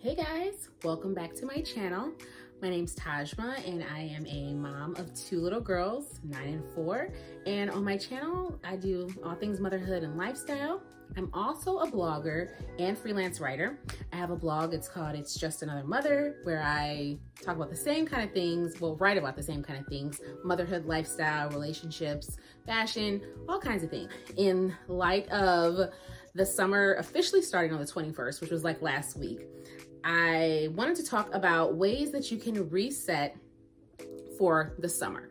Hey guys, welcome back to my channel. My name's Tajma and I am a mom of two little girls, 9 and 4. And on my channel, I do all things motherhood and lifestyle. I'm also a blogger and freelance writer. I have a blog, it's called It's Just Another Mother, where I talk about the same kind of things, well, write about the same kind of things, motherhood, lifestyle, relationships, fashion, all kinds of things. In light of the summer officially starting on the 21st, which was like last week, I wanted to talk about ways that you can reset for the summer.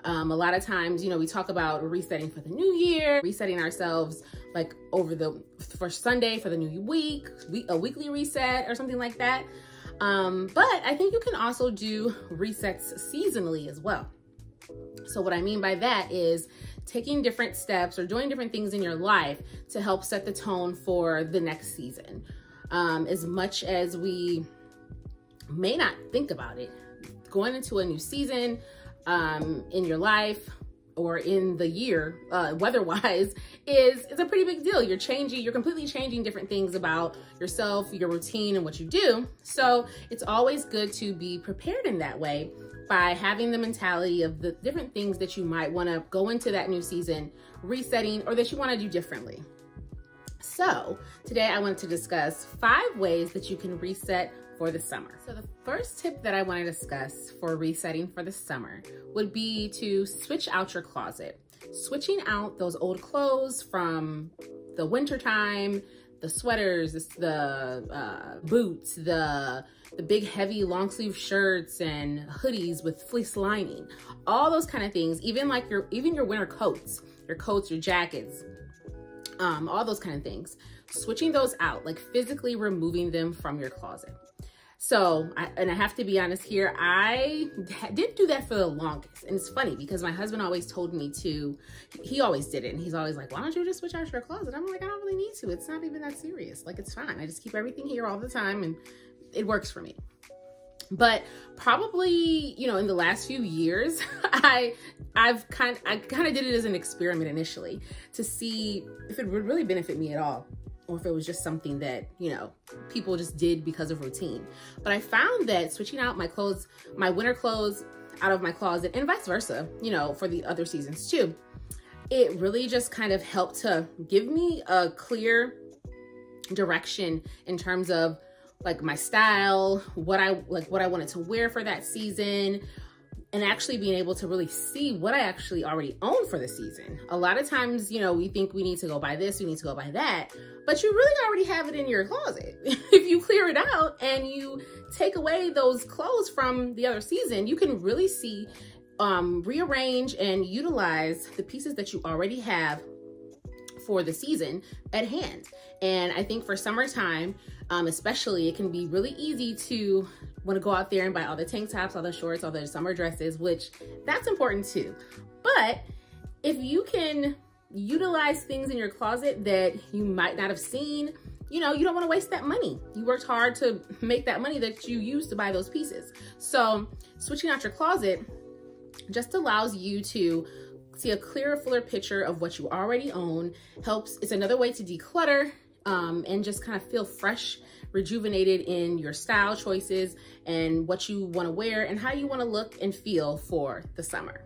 A lot of times, you know, we talk about resetting for the new year, resetting ourselves like for Sunday for the new week, a weekly reset or something like that. But I think you can also do resets seasonally as well. So what I mean by that is taking different steps or doing different things in your life to help set the tone for the next season. As much as we may not think about it, going into a new season in your life or in the year, weather-wise, is a pretty big deal. You're completely changing different things about yourself, your routine, and what you do. So it's always good to be prepared in that way by having the mentality of the different things that you might want to go into that new season resetting or that you want to do differently. So today I wanted to discuss 5 ways that you can reset for the summer. So the first tip that I want to discuss for resetting for the summer would be to switch out your closet. Switching out those old clothes from the winter time, the sweaters, the boots, the big heavy long sleeve shirts and hoodies with fleece lining, all those kind of things, even your winter coats, your jackets, all those kind of things. Switching those out, like physically removing them from your closet. So, I have to be honest here, I didn't do that for the longest. And it's funny because my husband always told me to, he always did it. And he's always like, why don't you just switch out your closet? I'm like, I don't really need to. It's not even that serious. Like, it's fine. I just keep everything here all the time and it works for me. But probably, you know, in the last few years, I kind of did it as an experiment initially to see if it would really benefit me at all, or if it was just something that, you know, people just did because of routine. But I found that switching out my winter clothes out of my closet and vice versa, you know, for the other seasons too, it really just kind of helped to give me a clear direction in terms of like my style, what I wanted to wear for that season, and actually being able to really see what I actually already own for the season. A lot of times, you know, we think we need to go buy this, we need to go buy that, but you really already have it in your closet. If you clear it out and you take away those clothes from the other season, you can really see, rearrange and utilize the pieces that you already have for the season at hand. And I think for summertime, especially, it can be really easy to want to go out there and buy all the tank tops, all the shorts, all the summer dresses, which that's important too. But if you can utilize things in your closet that you might not have seen, you know, you don't want to waste that money. You worked hard to make that money that you used to buy those pieces. So switching out your closet just allows you to see a clearer, fuller picture of what you already own. It's another way to declutter and just kind of feel fresh, rejuvenated in your style choices and what you want to wear and how you want to look and feel for the summer.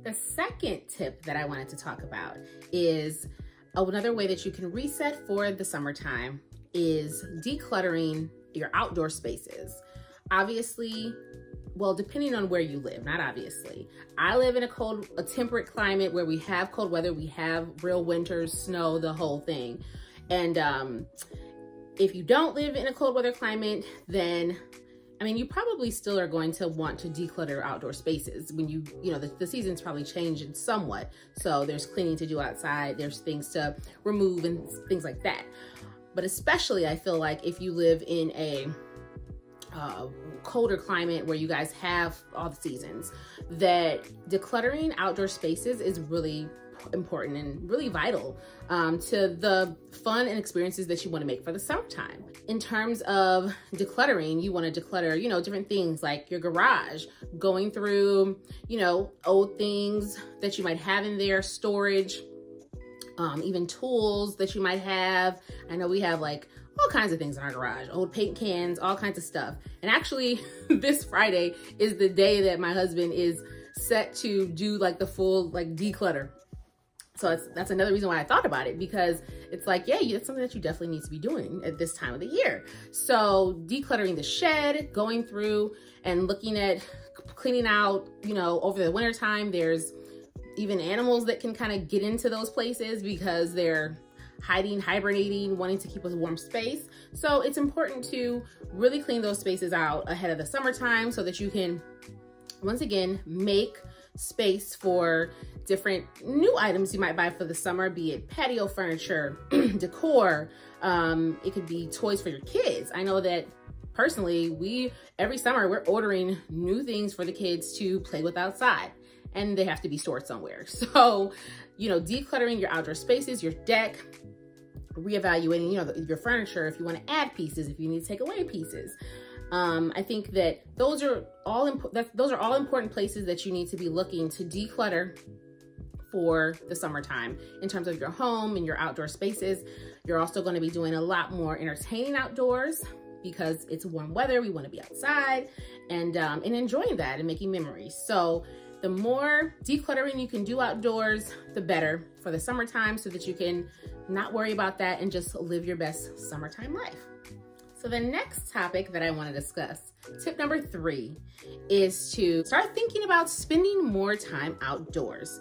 The second tip that I wanted to talk about is another way that you can reset for the summertime is decluttering your outdoor spaces. Obviously, well, depending on where you live, not obviously. I live in a temperate climate where we have cold weather, we have real winters, snow, the whole thing. And if you don't live in a cold weather climate, then, I mean, you probably still are going to want to declutter outdoor spaces when you know, the season's probably changing somewhat. So there's cleaning to do outside, there's things to remove and things like that. But especially I feel like if you live in a colder climate where you guys have all the seasons, that decluttering outdoor spaces is really important and really vital to the fun and experiences that you want to make for the summertime. In terms of decluttering, you want to declutter, you know, different things like your garage, going through, you know, old things that you might have in there, storage, even tools that you might have. I know we have like all kinds of things in our garage, old paint cans, all kinds of stuff. And actually this Friday is the day that my husband is set to do like the full like declutter. So that's another reason why I thought about it, because it's like, yeah, it's something that you definitely need to be doing at this time of the year. So decluttering the shed, going through and looking at cleaning out, you know, over the winter time, there's even animals that can kind of get into those places because they're hiding, hibernating, wanting to keep a warm space. So it's important to really clean those spaces out ahead of the summertime so that you can, once again, make space for different new items you might buy for the summer, be it patio furniture, decor. It could be toys for your kids. I know that personally, every summer we're ordering new things for the kids to play with outside, and they have to be stored somewhere. So, you know, decluttering your outdoor spaces, your deck, reevaluating, you know, your furniture, if you want to add pieces, if you need to take away pieces. I think that those are all important places that you need to be looking to declutter for the summertime in terms of your home and your outdoor spaces. You're also going to be doing a lot more entertaining outdoors because it's warm weather. We want to be outside and enjoying that and making memories. So the more decluttering you can do outdoors, the better for the summertime, so that you can not worry about that and just live your best summertime life. So the next topic that I want to discuss, tip number 3, is to start thinking about spending more time outdoors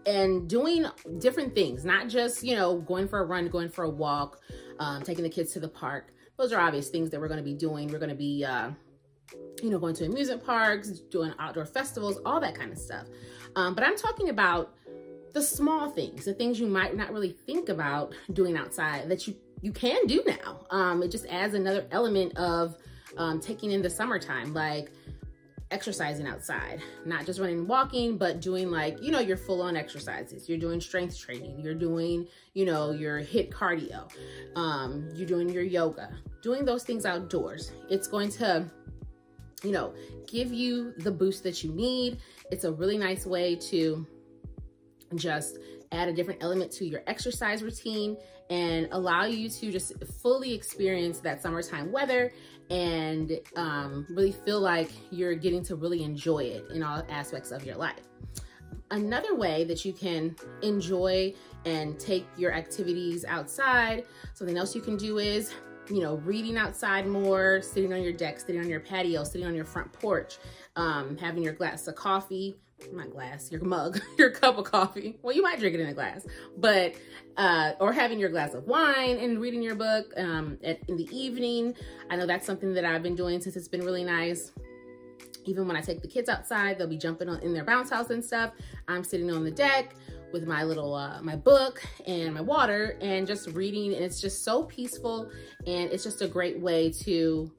and doing different things, not just, you know, going for a run, going for a walk, taking the kids to the park. Those are obvious things that we're going to be doing. We're going to be, you know, going to amusement parks, doing outdoor festivals, all that kind of stuff. But I'm talking about the small things, the things you might not really think about doing outside that you can do now. It just adds another element of taking in the summertime, like exercising outside, not just running and walking, but doing like, you know, your full-on exercises. You're doing strength training, you're doing, you know, your HIIT cardio, you're doing your yoga, doing those things outdoors. It's going to, you know, give you the boost that you need. It's a really nice way to just add a different element to your exercise routine and allow you to just fully experience that summertime weather and really feel like you're getting to really enjoy it in all aspects of your life. Another way that you can enjoy and take your activities outside, something else you can do is, you know, reading outside more, sitting on your deck, sitting on your patio, sitting on your front porch, having your glass of coffee, not glass, your mug, your cup of coffee. Well, you might drink it in a glass, but, or having your glass of wine and reading your book in the evening. I know that's something that I've been doing since it's been really nice. Even when I take the kids outside, they'll be jumping in their bounce house and stuff. I'm sitting on the deck with my little, my book and my water and just reading. And it's just so peaceful. And it's just a great way to,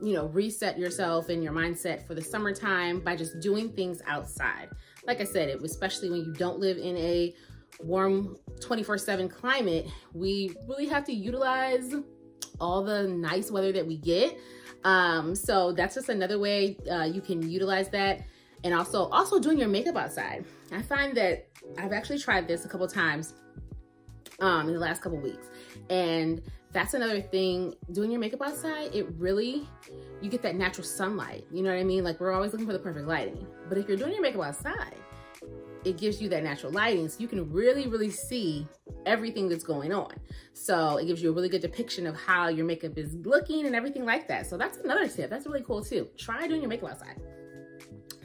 you know, reset yourself and your mindset for the summertime by just doing things outside. Like I said, especially when you don't live in a warm 24/7 climate, we really have to utilize all the nice weather that we get. So that's just another way you can utilize that. And also doing your makeup outside. I find that I've actually tried this a couple times in the last couple weeks. And that's another thing, doing your makeup outside, it really, you get that natural sunlight. You know what I mean? Like, we're always looking for the perfect lighting. But if you're doing your makeup outside, it gives you that natural lighting, so you can really see everything that's going on. So it gives you a really good depiction of how your makeup is looking and everything like that. So that's another tip. That's really cool too. Try doing your makeup outside.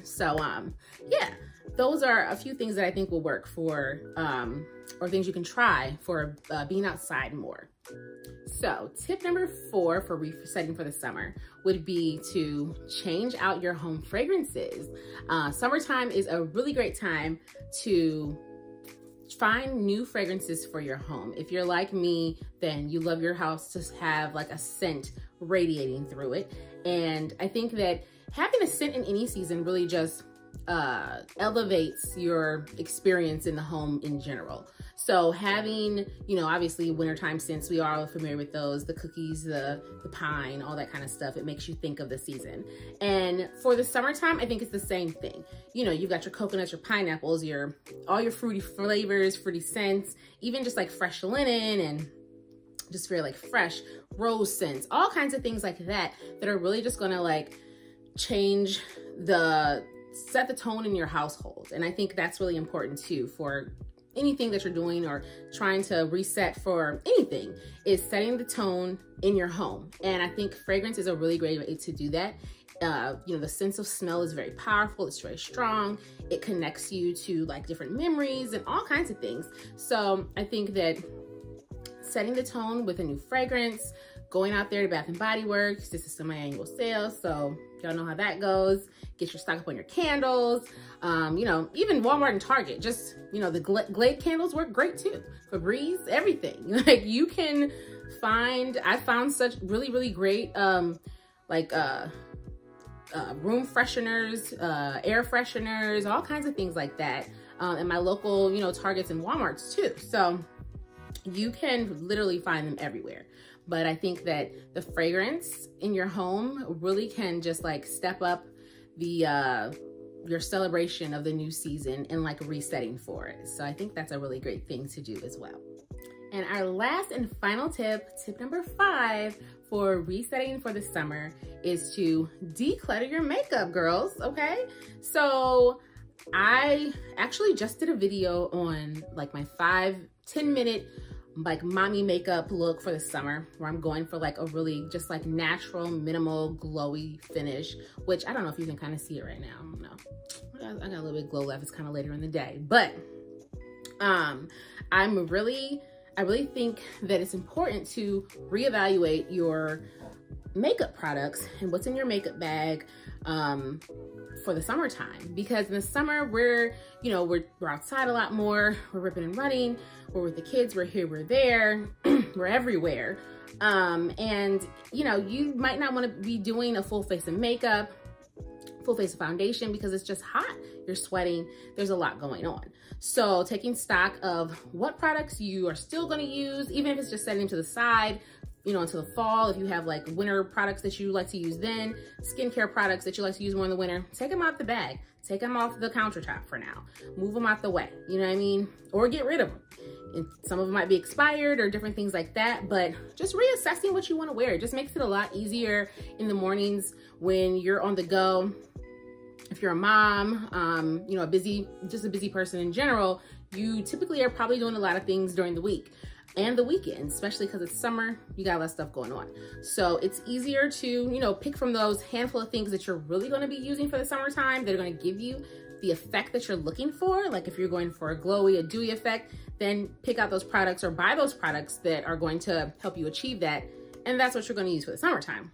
So yeah, those are a few things that I think will work for, or things you can try for being outside more. So tip number 4 for resetting for the summer would be to change out your home fragrances. Summertime is a really great time to find new fragrances for your home. If you're like me, then you love your house to have like a scent radiating through it. And I think that having a scent in any season really just elevates your experience in the home in general. So having, you know, obviously wintertime scents, we are all familiar with those, the cookies, the pine, all that kind of stuff. It makes you think of the season. And for the summertime, I think it's the same thing. You know, you've got your coconuts, your pineapples, all your fruity flavors, fruity scents, even just like fresh linen and just very like fresh rose scents, all kinds of things like that that are really just gonna like change set the tone in your household. And I think that's really important too for anything that you're doing or trying to reset for anything, is setting the tone in your home. And I think fragrance is a really great way to do that. You know, the sense of smell is very powerful. It's very strong. It connects you to like different memories and all kinds of things. So I think that setting the tone with a new fragrance, going out there to Bath & Body Works, this is semi-annual sale, so y'all know how that goes. Get your stock up on your candles. You know, even Walmart and Target, just, you know, the Glade candles work great too. Febreze, everything. Like you can find, I found such really, really great, room fresheners, air fresheners, all kinds of things like that. And my local, you know, Targets and Walmarts too. So you can literally find them everywhere. But I think that the fragrance in your home really can just like step up the your celebration of the new season and like resetting for it. So I think that's a really great thing to do as well. And our last and final tip number 5 for resetting for the summer is to declutter your makeup, girls, okay? So I actually just did a video on like my 5-10 minute like mommy makeup look for the summer, where I'm going for like a really just like natural, minimal, glowy finish, which I don't know if you can kind of see it right now. I don't know. I got a little bit of glow left. It's kind of later in the day, but I really think that it's important to reevaluate your makeup products and what's in your makeup bag for the summertime, because in the summer we're outside a lot more, we're ripping and running, we're with the kids, we're here, we're there, we're everywhere, and you know, you might not want to be doing a full face of makeup, full face of foundation, because it's just hot, you're sweating, there's a lot going on. So taking stock of what products you are still going to use, even if it's just setting them to the side, you know, until the fall. If you have like winter products that you like to use then, skincare products that you like to use more in the winter, take them out the bag, take them off the countertop for now, move them out the way, you know what I mean? Or get rid of them. And some of them might be expired or different things like that, but just reassessing what you want to wear. It just makes it a lot easier in the mornings when you're on the go. If you're a mom, you know, just a busy person in general, you typically are probably doing a lot of things during the week and the weekend, especially because it's summer, you got a lot of stuff going on. So it's easier to, you know, pick from those handful of things that you're really going to be using for the summertime that are going to give you the effect that you're looking for. Like if you're going for a glowy, a dewy effect, then pick out those products or buy those products that are going to help you achieve that. And that's what you're going to use for the summertime.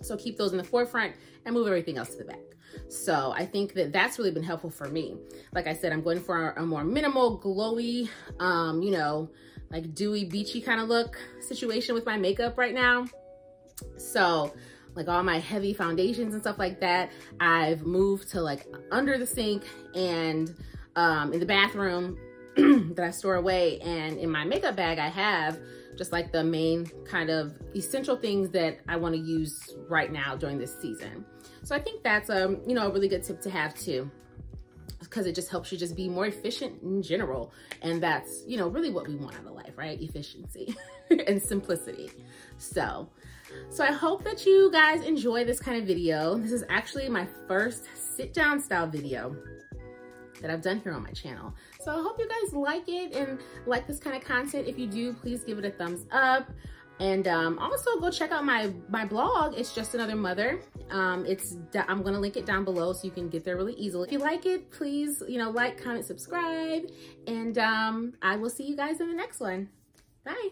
So keep those in the forefront and move everything else to the back. So I think that that's really been helpful for me. Like I said, I'm going for a more minimal, glowy, you know, like dewy, beachy kind of look situation with my makeup right now. So like all my heavy foundations and stuff like that, I've moved to like under the sink and in the bathroom that I store away. And in my makeup bag, I have just like the main kind of essential things that I want to use right now during this season. So I think that's you know, a really good tip to have too, because it just helps you just be more efficient in general. And that's, you know, really what we want out of life, right? Efficiency and simplicity. So I hope that you guys enjoy this kind of video. This is actually my first sit down style video that I've done here on my channel. So I hope you guys like it and like this kind of content. If you do, please give it a thumbs up. And also go check out my blog. It's Just Another Mother. I'm gonna link it down below so you can get there really easily. If you like it, please, you know, like, comment, subscribe, and I will see you guys in the next one. Bye.